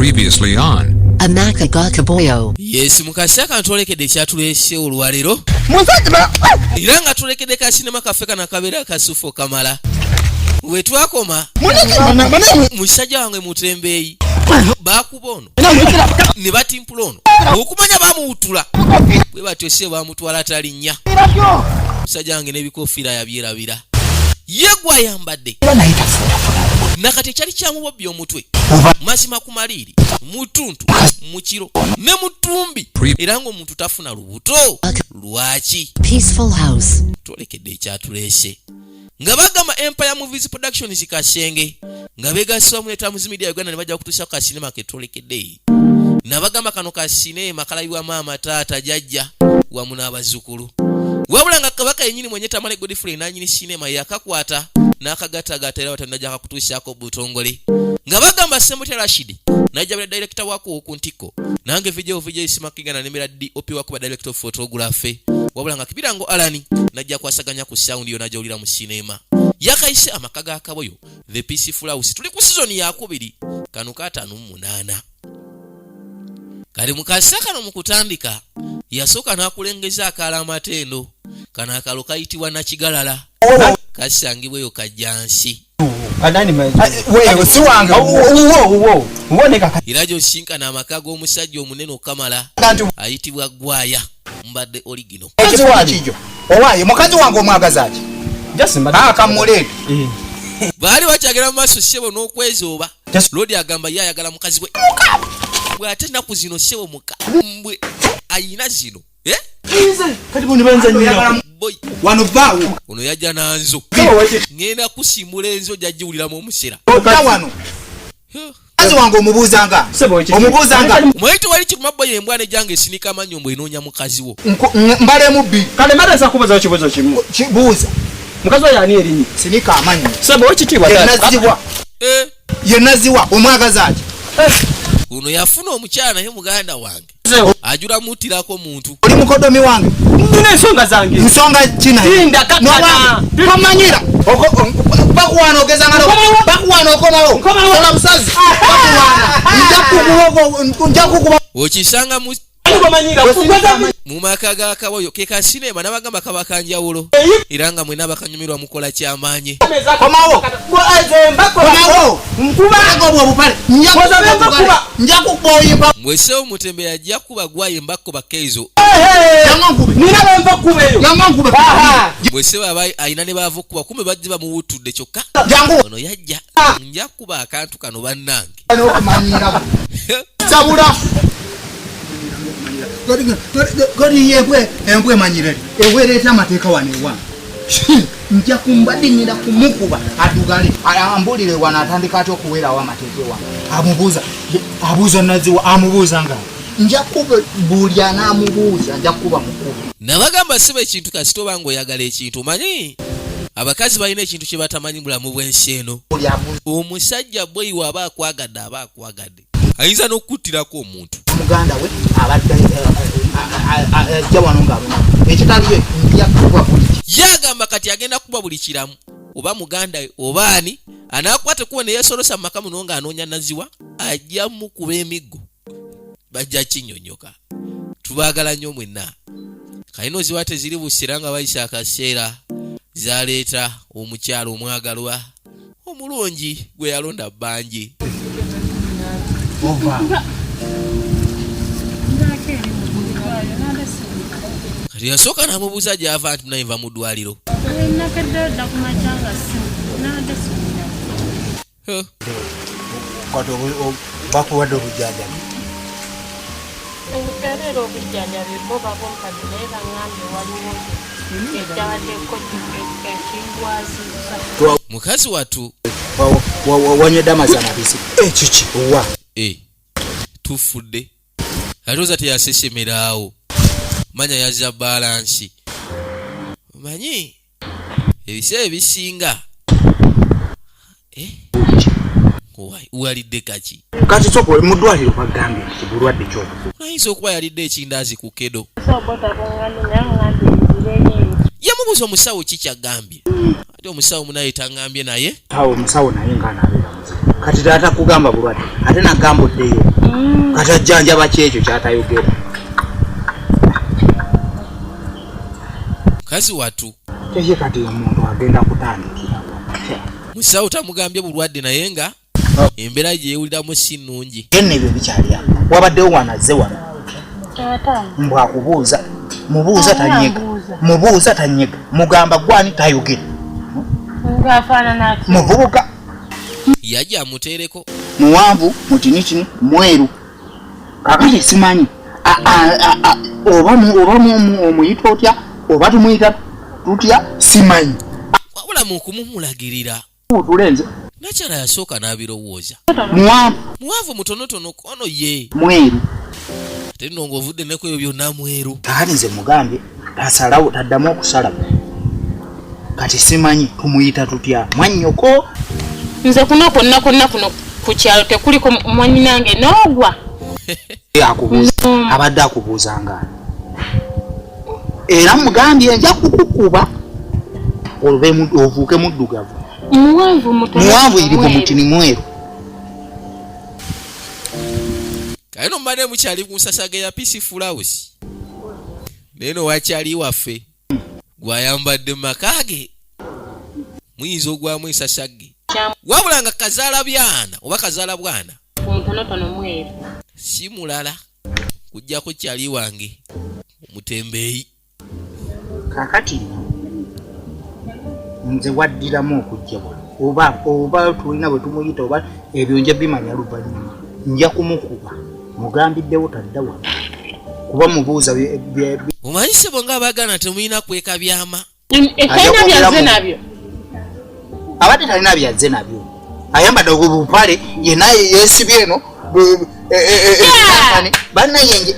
Previously on Amaka Gakaboyo. Yes, mukasi akantolekedde kyatulese olwalero. Era nga tulekedde ka sinema kafeka na kabera kasufo kamala. We twakoma. Musajja wange mutembeeyi. Bakubono. Ne batimpulono. Okumanya bamuwutula. Bwe batyose bamutwala talinnya. Musajja wange n'ebikofiira yabyerabira. Yegwa yambadde. Nakati kyali kyamubobbi omutwe. Mazima ku maliri, mutuntu, mukiro, ne mutumbi. Era ng'omuntu tafuna lubuto. Lwaki? Peaceful House. Tolekedde ekyatulese. Nga bagamba Empire Movies Productions Kasenge. Nga begasibwa mu Tamuzi Media Uganda ne bajja kutuusa ku kasinema ke tolekedde. Nabagamba kano kasinema kalabibwa maama taata jajja wamu n'abazzukulu. Wabula nga kabaka yennyini mwenye Tamale Godfrey nanyini sinema yakakwata n'akagatagata era watanajja kakutuusaako butongole. Nga bagamba Sembute Rashid najja bya director wako okuntiko nange video isimakinga na nemera DOP wako ba director of photography. Wabula nga Kibirango Alani najja kwasaganya ku sound yo najja olira mu sinema. Yakaise amakaga akaboyo The Peaceful House tuli ku season ya 2 kanu ka 5 kali mukasaka no mukutandika yasooka n'akulengeza akala matendo kana akalo kayitibwa na kigalala kasangibweyo kajjansi wewe si wange uwo uboneka irajo shinka na amakago omusajja omunene okamala ayitibwa Gwaya mbadde origino ekiwakijo owaye mukazi wange omwagazaaki kamulete bali wakyagera mu maaso ssebo n'okwezooba Lodi agamba ye ayagala mukazi we bw'ate ennaku zino ssebo mukambwe ayina zino kati bonibanzanyira wano vaawo ono yajja nanzo ngenda kusimbula enzo jajjiwuliramu omusera wano kazi wange omubuuzanga mwaite wali kikumabboyo embwana ejjange esinika amanyombo enoonya mukazi wo mbale mubbi kale mara kubaza kibuuzo kimu kibuuza mukazi oyo ani erinnya sinika amanyi sebo ekitiibwa yenaziwa omwagazaaki uno yafuna omukyala naye muganda wange ajula mutirako muntu oli mukodomi wange nina ensonga zange nsonga kina tinda kakana tomanyira bakuwana ogeza ngalo bakuwana okomawo kola busazi bakuwana njakukuba okisanga mu maka ga kaboyo ke kasinema n'abagamba kabakanjawulo era nga mwena bakanyumirwa mukola kyamaanyi komawo njakuboyimba mwese omutembe yajja kuba Gwaya mbako bakezo mwese baba ayina ne bava okuba kumbe bajje bamuwutudde kyokka ono yajja nja kuba akantu kano bannange sabula godi embwe manyireri ewereeta amateeka wanewa nja kumbadinyira kumukuba adugale ambulire wana atandika ati okuweerawo amateeka ewa abuuza naziwa amubuuza nga nja kuba buli anaamubuuza nja kuba mukulu nabagamba siba ekintu kasita oba ng'oyagala ekintu manyi abakazi balina ekintu kye batamanyi bulamu bw'ensi eno omusajja bweyiwa aba akwagadde ayinza n'okuttirako omuntu muganda we abadde ajja wano ng'abona ekitaliyo njakuba buli yagamba kati agenda kuba buli kiramu oba muganda oba ani anaakwata kuba ne yeesolosa mu maka muno ng'anoonya naziwa ajja mukuba emiggo bajja kinyonyoka tubaagala nnyo mwenna kalina ziwa teziri busera nga bayisa akaseera zaleeta omukyalo omwagalwa omulungi gwe yalonda bbanje kati yasooka n'amubuuza gy'ava nti naye nva mu ddwaliro bakuwadde obujjanjabi obutereera obujjanjabi bo babompadde naye baŋŋambye waliwo ekyabaddeko ekingwaziza mukazi wattu wanywedde amazzi amabisi kiki owa tufudde alowooza teyasesemeraawo manya yazza balansi manyi ebiseera ebisinga walidde kaki kati soko mu ddwaliro bagambye nti bulwadde ky'obufu ayinza okuba yalidde ekindaazi ku kedo yamubuuza omusawo ki kyagambye ate omusawo munaye tangambye naye awo omusawo naye ng'anaabeera muzibu kati taata kugamba bulwadde ate nagamba oddeyo kati ajjanjaba kyekyo kyatayogera mukazi watu kyekyo kati omuntu agenda kutandikira musawo tamugambye bulwadde naye nga embeera gye yeewuliramu si nnungi yenna ebyo bikyali awo wabaddewo wanazze wano mbwakubuuza mubuuza tanyega mubuuza tanyega mugamba gwani tayogera muvubuka yajja amuteereko muwanvu mutinitini mweru kakati simanyi oba omuyita otya oba tumuyita tutya simanyi wabula mu kumumulagirira tulenze nakyala yasooka n'abirowooza muwanvu mutonotono kono ye mweru ate nno ng'ovudde ne ku ebyo byonna mweru kakati nze mugambye tasalawo taddamu okusala kati simanyi tumuyita tutya mwannyoko nze kuno konna kuno ku kyalo tekuliko mwannyinange n'ogwa akubuuza abadde akubuuzanga era mugambye nja kukukuba ovuuke muddugavu muwanvu iri ku mutini mweru kale no mbadde mukyali ku nsasage ya Peaceful House naye no wakyali waffe gwayambadde mu maka ge muyinza ogwamu ensasage wabula nga kazaala byana oba kazaala bwana mutonotono mweru si mulala kujjako kyali wange omutembeeyi kakati nze waddiramu okujja oba tulina bwe tumuyita oba ebyo nja bimanya luvannyuma nja kumukuba mugambiddewo tadda wano kuba mubuuza omanyi sebo nga abaagana temulina kweka byama etalina byazze nabyo abadde talina byazze nabyo ayambadde obupale yenaye yesibye eno bannayenje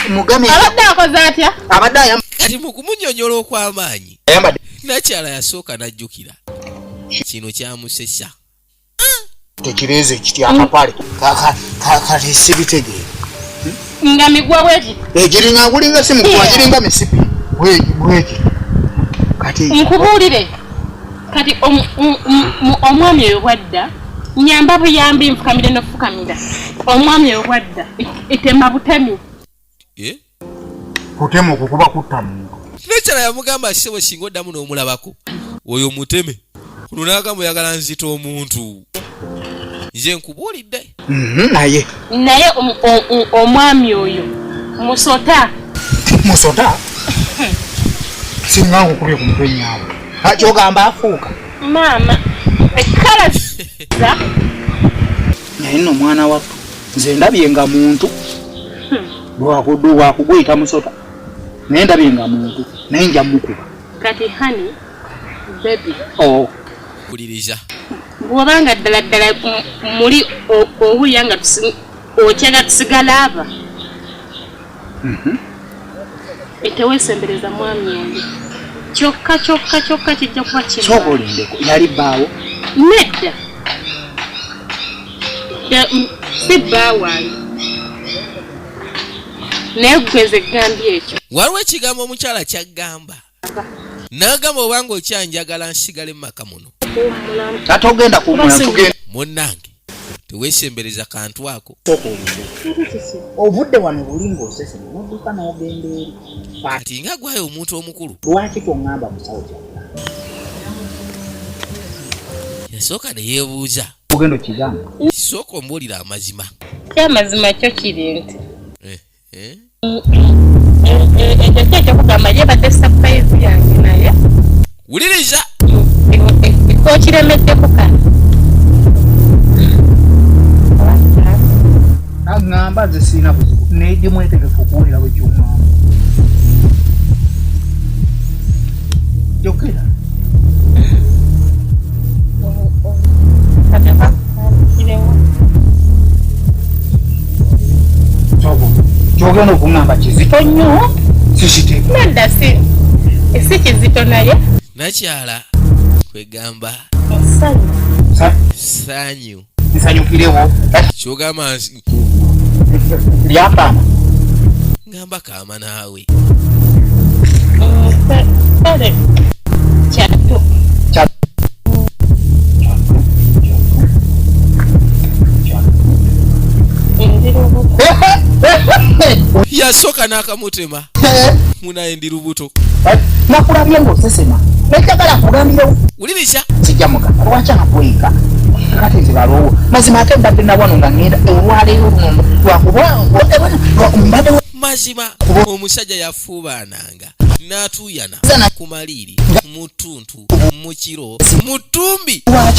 mugame abadde akoze atya abadde kati mu kumunyonyola okw'amaanyi ayambadde nakyala yasooka n'ajjukira kino kyamusesa tekireeze kiti akapale kati sibitegeera nga migwa bweki egiringa gulinga si mugwa giringa misipi bweki kati nkubuulire kati omwami oyo bwadda nyamba buyambi nfukamire nofukamira omwami oyo bwadda etema butemi kutema okukuba kutta muntu nakyala yamugamba sebo singa oddamu n'omulabako oyo muteme kuno n'agamba oyagala nzita omuntu nze nkubuulidde naye omwami oyo musota singa nkukubye ku mutwe nyaabo kyogamba afuuka maama ekkala naye nno omwana wattu nze ndabye nga muntu wakuguyita musota naye ndabye nga muntu naye nja mukuba kati hani bebi kuliriza bw'obanga ddala muli owulira nga okyaga tusigala aba eteweesembereza mwami yange kyokka kijja kuba kyobolindeko yali bbaawo nedda si bbaawange naye gweze egambye ekyo waliwo ekigambo omukyala kyaggamba n'agamba obanga okyanjagala nsigale mu maka muno ate ogenda kumula tugenda munnange teweesembereza kantu ako ovudde wano bulinga osese nodduka n'ogenda eri kati nga gwayo omuntu omukulu lwaki toŋŋamba musawo kyagala yasooka ne yeebuuza ogenda okigamba sooka ombuulira amazima kyamazima kyo kiri nti ekyo kyekyokyokugamba yebadde sapurayizi yange naye wuliriza kokiremeddeko kale aŋŋamba nze siina buzibu naye mwetegefu okuwulira bwe kyomwamba jokera kyogenda okuŋŋamba kizito nnyo sikiteeka nedda si kizito naye nakyala kwegamba sanyu nsanyukirewo kyogamba lyakaama ngamba kaama naawe kale kyattu ndi lubuto. yasooka n'akamutema munaye ndi lubuto. Nakulabye ng'osesema nekagala kugambirewo wuliriza sijja mugamba lwaki akweka kati nze baloowo mazima ate mbadde na wano nga ngenda olwaleero luno lwakumbaddewo mazima omusajja yafuubaananga n'atuuyana ku maliiri mu ttuntu mu kiro mu ttumbi nga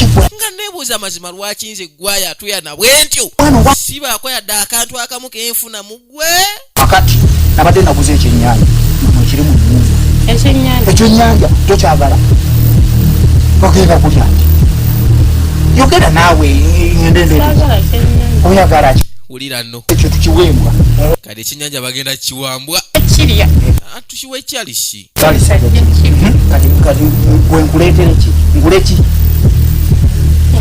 neebuuza mazima lwaki nze ggwayo atuyana bwe ntyo sibaako yadde akantu akamu kenfuna mu ggwe. kakati nabadde naguza ekyennyanja ekiri mu nnyumba ekyennyanja tokyagala ogenda kulya nti yogera naawe oyagala ki wulira nno ekyo tukiweembwa kati ekyennyanja bagenda kiwambwa Ekirya. tukiwa ekyalisi kati gwe nkuleetere ki ngule ki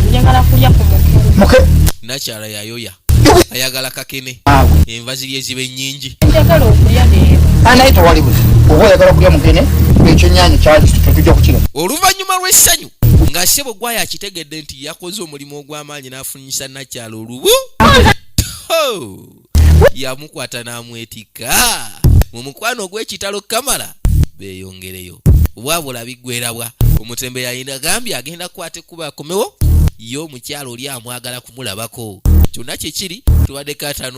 Njagala kulya ku mukene. muke nakyala yayoya ayagala kakene awe enva ziri eziba ennyingi. Njagala okulya leero. anaye tewali buzi oba oyagala kulya mukene ekyennyanja kyali tetujja kukira oluvannyuma lw'essanyu nga ssebo gwaya akitegedde nti yakoze omulimu ogw'amaanyi n'afunyisa nakyala olubu yamukwata n'amwetika mu mukwano ogw'ekitalo kamala beeyongereyo bwabula biggwerabwa omutembe yayinagambye agenda kukwata ekkuba akomewo ye omukyalo oli amwagala kumulabako kyonna kye kiri tubadde 5-8